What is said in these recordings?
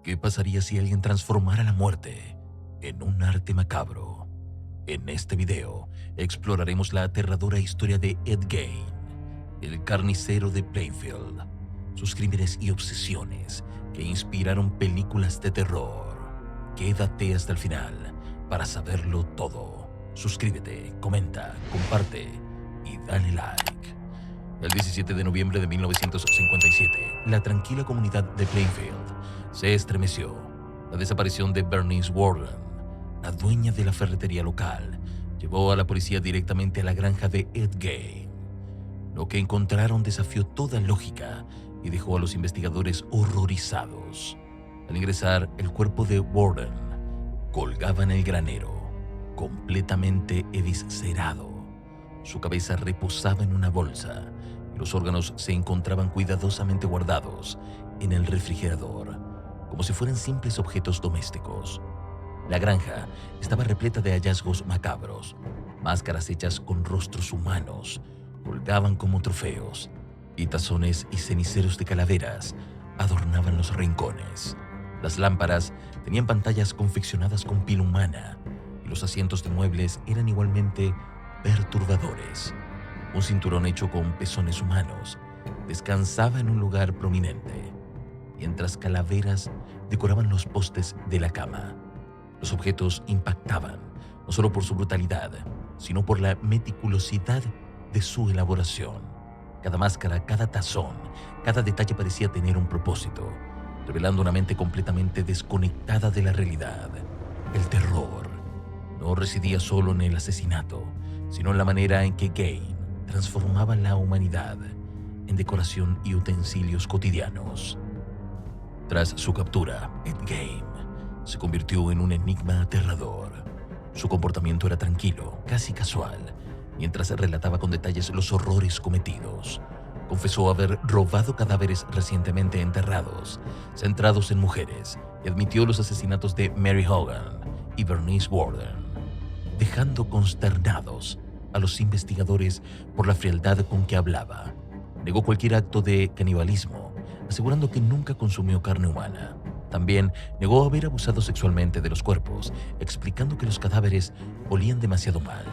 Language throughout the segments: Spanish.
¿Qué pasaría si alguien transformara la muerte en un arte macabro? En este video exploraremos la aterradora historia de Ed Gein, el carnicero de Plainfield, sus crímenes y obsesiones que inspiraron películas de terror. Quédate hasta el final para saberlo todo. Suscríbete, comenta, comparte y dale like. El 17 de noviembre de 1957, la tranquila comunidad de Plainfield se estremeció. La desaparición de Bernice Warden, la dueña de la ferretería local, llevó a la policía directamente a la granja de Ed Gein. Lo que encontraron desafió toda lógica y dejó a los investigadores horrorizados. Al ingresar, el cuerpo de Warden colgaba en el granero, completamente eviscerado. Su cabeza reposaba en una bolsa y los órganos se encontraban cuidadosamente guardados en el refrigerador, como si fueran simples objetos domésticos. La granja estaba repleta de hallazgos macabros. Máscaras hechas con rostros humanos colgaban como trofeos, y tazones y ceniceros de calaveras adornaban los rincones. Las lámparas tenían pantallas confeccionadas con piel humana, y los asientos de muebles eran igualmente perturbadores. Un cinturón hecho con pezones humanos descansaba en un lugar prominente, mientras calaveras decoraban los postes de la cama. Los objetos impactaban, no solo por su brutalidad, sino por la meticulosidad de su elaboración. Cada máscara, cada tazón, cada detalle parecía tener un propósito, revelando una mente completamente desconectada de la realidad. El terror no residía solo en el asesinato, sino en la manera en que Gein transformaba la humanidad en decoración y utensilios cotidianos. Tras su captura, Ed Gein se convirtió en un enigma aterrador. Su comportamiento era tranquilo, casi casual, mientras relataba con detalles los horrores cometidos. Confesó haber robado cadáveres recientemente enterrados, centrados en mujeres, y admitió los asesinatos de Mary Hogan y Bernice Warden, dejando consternados a los investigadores por la frialdad con que hablaba. Negó cualquier acto de canibalismo, asegurando que nunca consumió carne humana. También negó haber abusado sexualmente de los cuerpos, explicando que los cadáveres olían demasiado mal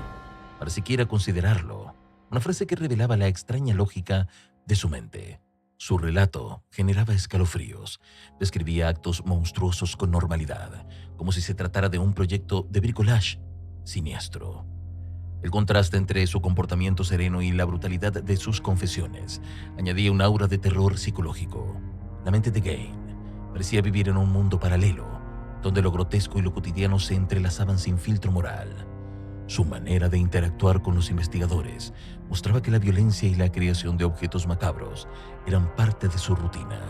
para siquiera considerarlo, una frase que revelaba la extraña lógica de su mente. Su relato generaba escalofríos, describía actos monstruosos con normalidad, como si se tratara de un proyecto de bricolage siniestro. El contraste entre su comportamiento sereno y la brutalidad de sus confesiones añadía un aura de terror psicológico. La mente de Gein parecía vivir en un mundo paralelo, donde lo grotesco y lo cotidiano se entrelazaban sin filtro moral. Su manera de interactuar con los investigadores mostraba que la violencia y la creación de objetos macabros eran parte de su rutina.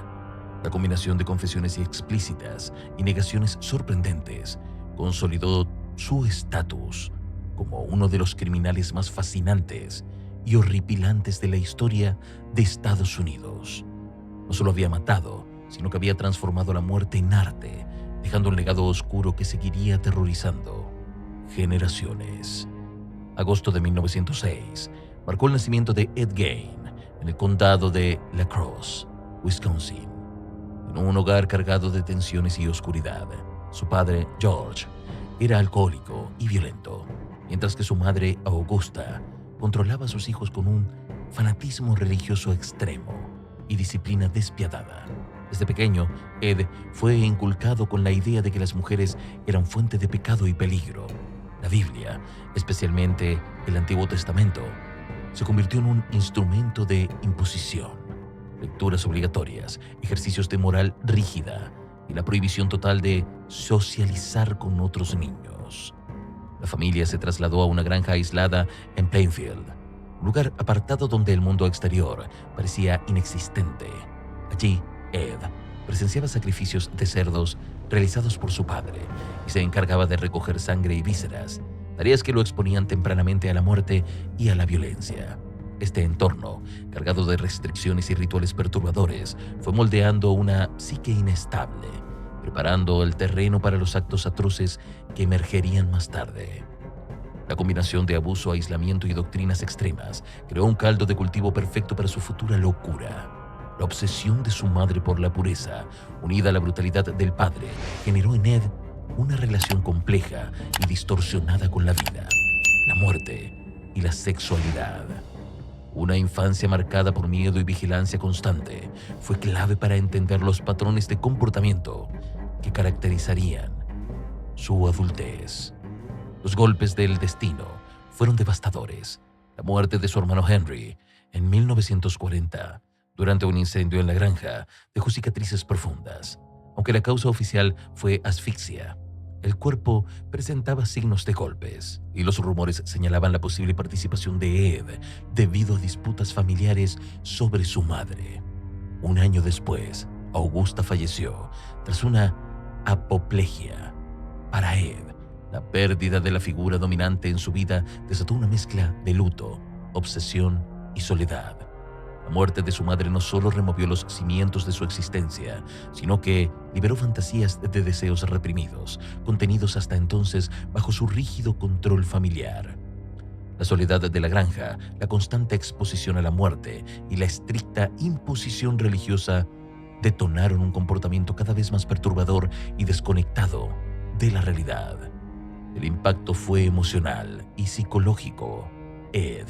La combinación de confesiones explícitas y negaciones sorprendentes consolidó su estatus como uno de los criminales más fascinantes y horripilantes de la historia de Estados Unidos. No solo había matado, sino que había transformado la muerte en arte, dejando un legado oscuro que seguiría aterrorizando generaciones. Agosto de 1906 marcó el nacimiento de Ed Gein en el condado de La Crosse, Wisconsin, en un hogar cargado de tensiones y oscuridad. Su padre, George, era alcohólico y violento, mientras que su madre, Augusta, controlaba a sus hijos con un fanatismo religioso extremo y disciplina despiadada. Desde pequeño, Ed fue inculcado con la idea de que las mujeres eran fuente de pecado y peligro. La Biblia, especialmente el Antiguo Testamento, se convirtió en un instrumento de imposición. Lecturas obligatorias, ejercicios de moral rígida y la prohibición total de socializar con otros niños. La familia se trasladó a una granja aislada en Plainfield, un lugar apartado donde el mundo exterior parecía inexistente. Allí, Ed presenciaba sacrificios de cerdos realizados por su padre y se encargaba de recoger sangre y vísceras, tareas que lo exponían tempranamente a la muerte y a la violencia. Este entorno, cargado de restricciones y rituales perturbadores, fue moldeando una psique inestable, preparando el terreno para los actos atroces que emergerían más tarde. La combinación de abuso, aislamiento y doctrinas extremas creó un caldo de cultivo perfecto para su futura locura. La obsesión de su madre por la pureza, unida a la brutalidad del padre, generó en Ed una relación compleja y distorsionada con la vida, la muerte y la sexualidad. Una infancia marcada por miedo y vigilancia constante fue clave para entender los patrones de comportamiento que caracterizarían su adultez. Los golpes del destino fueron devastadores. La muerte de su hermano Henry en 1940, durante un incendio en la granja, dejó cicatrices profundas. Aunque la causa oficial fue asfixia, el cuerpo presentaba signos de golpes y los rumores señalaban la posible participación de Ed debido a disputas familiares sobre su madre. Un año después, Augusta falleció tras una apoplejía. Para Ed, la pérdida de la figura dominante en su vida desató una mezcla de luto, obsesión y soledad. La muerte de su madre no solo removió los cimientos de su existencia, sino que liberó fantasías de deseos reprimidos, contenidos hasta entonces bajo su rígido control familiar. La soledad de la granja, la constante exposición a la muerte y la estricta imposición religiosa detonaron un comportamiento cada vez más perturbador y desconectado de la realidad. El impacto fue emocional y psicológico. Ed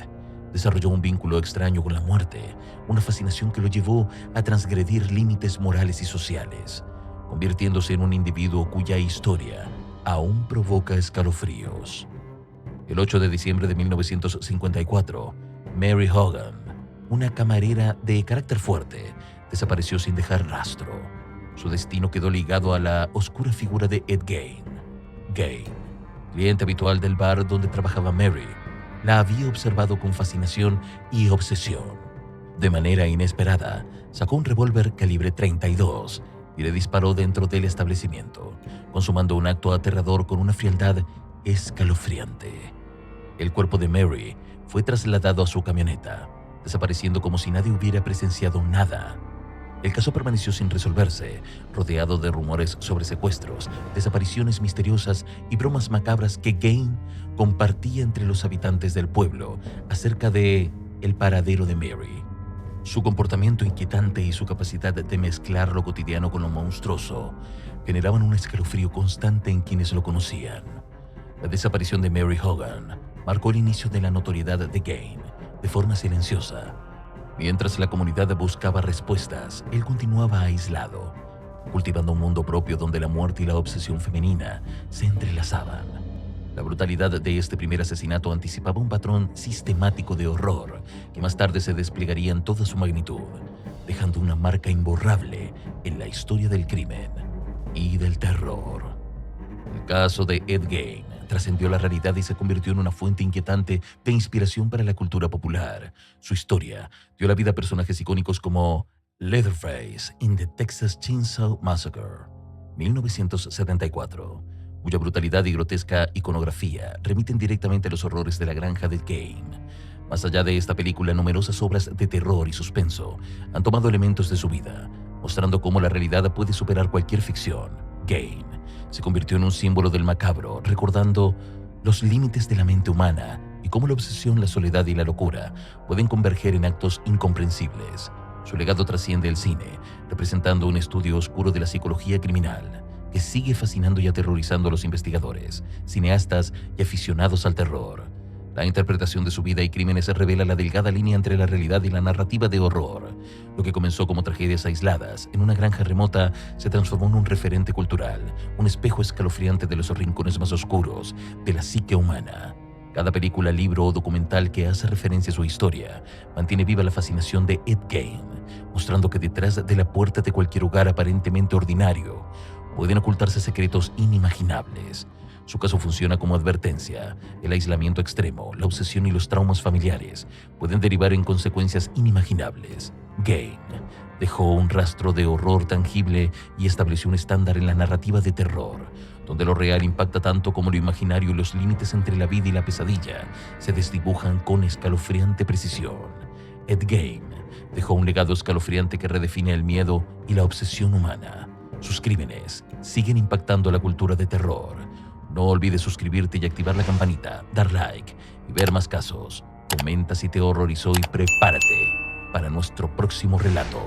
desarrolló un vínculo extraño con la muerte, una fascinación que lo llevó a transgredir límites morales y sociales, convirtiéndose en un individuo cuya historia aún provoca escalofríos. El 8 de diciembre de 1954, Mary Hogan, una camarera de carácter fuerte, desapareció sin dejar rastro. Su destino quedó ligado a la oscura figura de Ed Gein. Gein, cliente habitual del bar donde trabajaba Mary, la había observado con fascinación y obsesión. De manera inesperada, sacó un revólver calibre 32 y le disparó dentro del establecimiento, consumando un acto aterrador con una frialdad escalofriante. El cuerpo de Mary fue trasladado a su camioneta, desapareciendo como si nadie hubiera presenciado nada. El caso permaneció sin resolverse, rodeado de rumores sobre secuestros, desapariciones misteriosas y bromas macabras que Gein compartía entre los habitantes del pueblo acerca de el paradero de Mary. Su comportamiento inquietante y su capacidad de mezclar lo cotidiano con lo monstruoso generaban un escalofrío constante en quienes lo conocían. La desaparición de Mary Hogan marcó el inicio de la notoriedad de Gein de forma silenciosa. Mientras la comunidad buscaba respuestas, él continuaba aislado, cultivando un mundo propio donde la muerte y la obsesión femenina se entrelazaban. La brutalidad de este primer asesinato anticipaba un patrón sistemático de horror que más tarde se desplegaría en toda su magnitud, dejando una marca imborrable en la historia del crimen y del terror. El caso de Ed Gein trascendió la realidad y se convirtió en una fuente inquietante de inspiración para la cultura popular. Su historia dio la vida a personajes icónicos como Leatherface in the Texas Chainsaw Massacre, 1974, cuya brutalidad y grotesca iconografía remiten directamente a los horrores de la granja de Gein. Más allá de esta película, numerosas obras de terror y suspenso han tomado elementos de su vida, mostrando cómo la realidad puede superar cualquier ficción. Gein se convirtió en un símbolo del macabro, recordando los límites de la mente humana y cómo la obsesión, la soledad y la locura pueden converger en actos incomprensibles. Su legado trasciende el cine, representando un estudio oscuro de la psicología criminal que sigue fascinando y aterrorizando a los investigadores, cineastas y aficionados al terror. La interpretación de su vida y crímenes revela la delgada línea entre la realidad y la narrativa de horror. Lo que comenzó como tragedias aisladas en una granja remota se transformó en un referente cultural, un espejo escalofriante de los rincones más oscuros de la psique humana. Cada película, libro o documental que hace referencia a su historia mantiene viva la fascinación de Ed Gein, mostrando que detrás de la puerta de cualquier hogar aparentemente ordinario pueden ocultarse secretos inimaginables. Su caso funciona como advertencia. El aislamiento extremo, la obsesión y los traumas familiares pueden derivar en consecuencias inimaginables. Gein dejó un rastro de horror tangible y estableció un estándar en la narrativa de terror, donde lo real impacta tanto como lo imaginario y los límites entre la vida y la pesadilla se desdibujan con escalofriante precisión. Ed Gein dejó un legado escalofriante que redefine el miedo y la obsesión humana. Sus crímenes siguen impactando la cultura de terror. No olvides suscribirte y activar la campanita, dar like y ver más casos. Comenta si te horrorizó y prepárate para nuestro próximo relato.